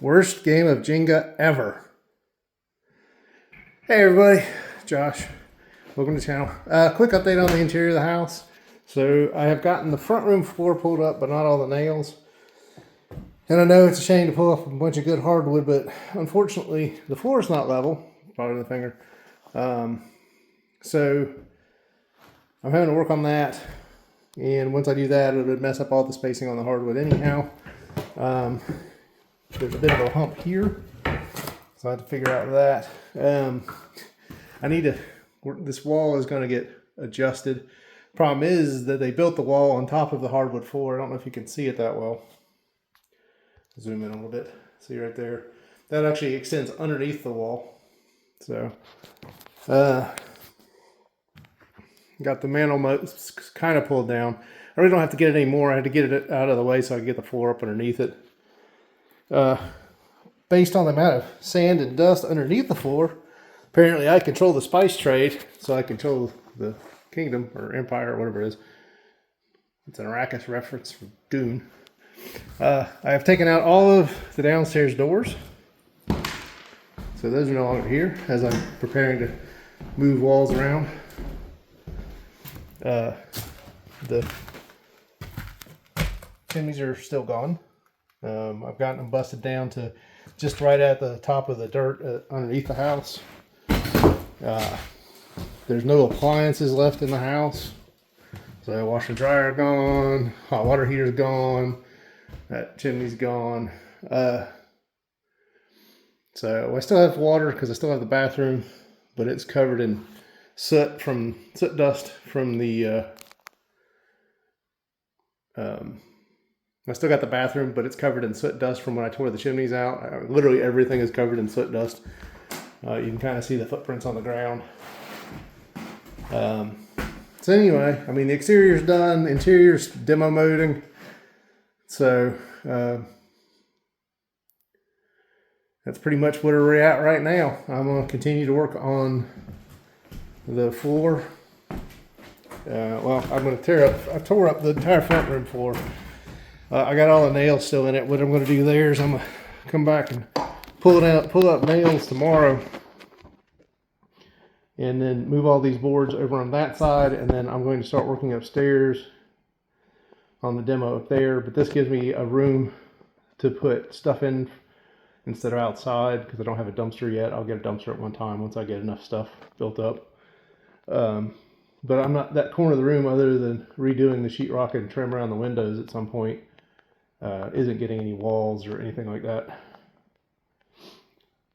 Worst game of Jenga ever. Hey everybody, Josh. Welcome to the channel. Quick update on the interior of the house. So I have gotten the front room floor pulled up, but not all the nails. And I know it's a shame to pull off a bunch of good hardwood, but unfortunately the floor is not level. Bottom of the finger. So I'm having to work on that. And once I do that, it would mess up all the spacing on the hardwood anyhow. There's a bit of a hump here, so I have to figure out that. I need to, this wall is going to get adjusted. Problem is that they built the wall on top of the hardwood floor. I don't know if you can see it that well. Zoom in a little bit. See right there. That actually extends underneath the wall. So, got the mantle kind of pulled down. I really don't have to get it anymore. I had to get it out of the way so I can get the floor up underneath it. Based on the amount of sand and dust underneath the floor, apparently I control the spice trade, so I control the kingdom or empire or whatever it is. It's an Arrakis reference from Dune. I have taken out all of the downstairs doors, so those are no longer here as I'm preparing to move walls around. The chimneys are still gone. I've gotten them busted down to just right at the top of the dirt underneath the house. There's no appliances left in the house. So washer and dryer gone, hot water heater's gone, that chimney's gone. So I still have water because I still have the bathroom, but it's covered in soot dust from the I still got the bathroom, but it's covered in soot dust from when I tore the chimneys out. Literally everything is covered in soot dust. You can kind of see the footprints on the ground. So anyway, I mean, the exterior's done, interior's demo moding. So that's pretty much where we're at right now. I'm going to continue to work on the floor. Well, I'm going to I tore up the entire front room floor. I got all the nails still in it. What I'm going to do there is I'm going to come back and pull up nails tomorrow, and then move all these boards over on that side, and then I'm going to start working upstairs on the demo up there. But this gives me a room to put stuff in instead of outside because I don't have a dumpster yet. I'll get a dumpster at one time once I get enough stuff built up. But I'm not, that corner of the room, other than redoing the sheetrock and trim around the windows at some point, isn't getting any walls or anything like that.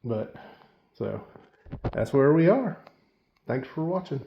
But, so, that's where we are. Thanks for watching.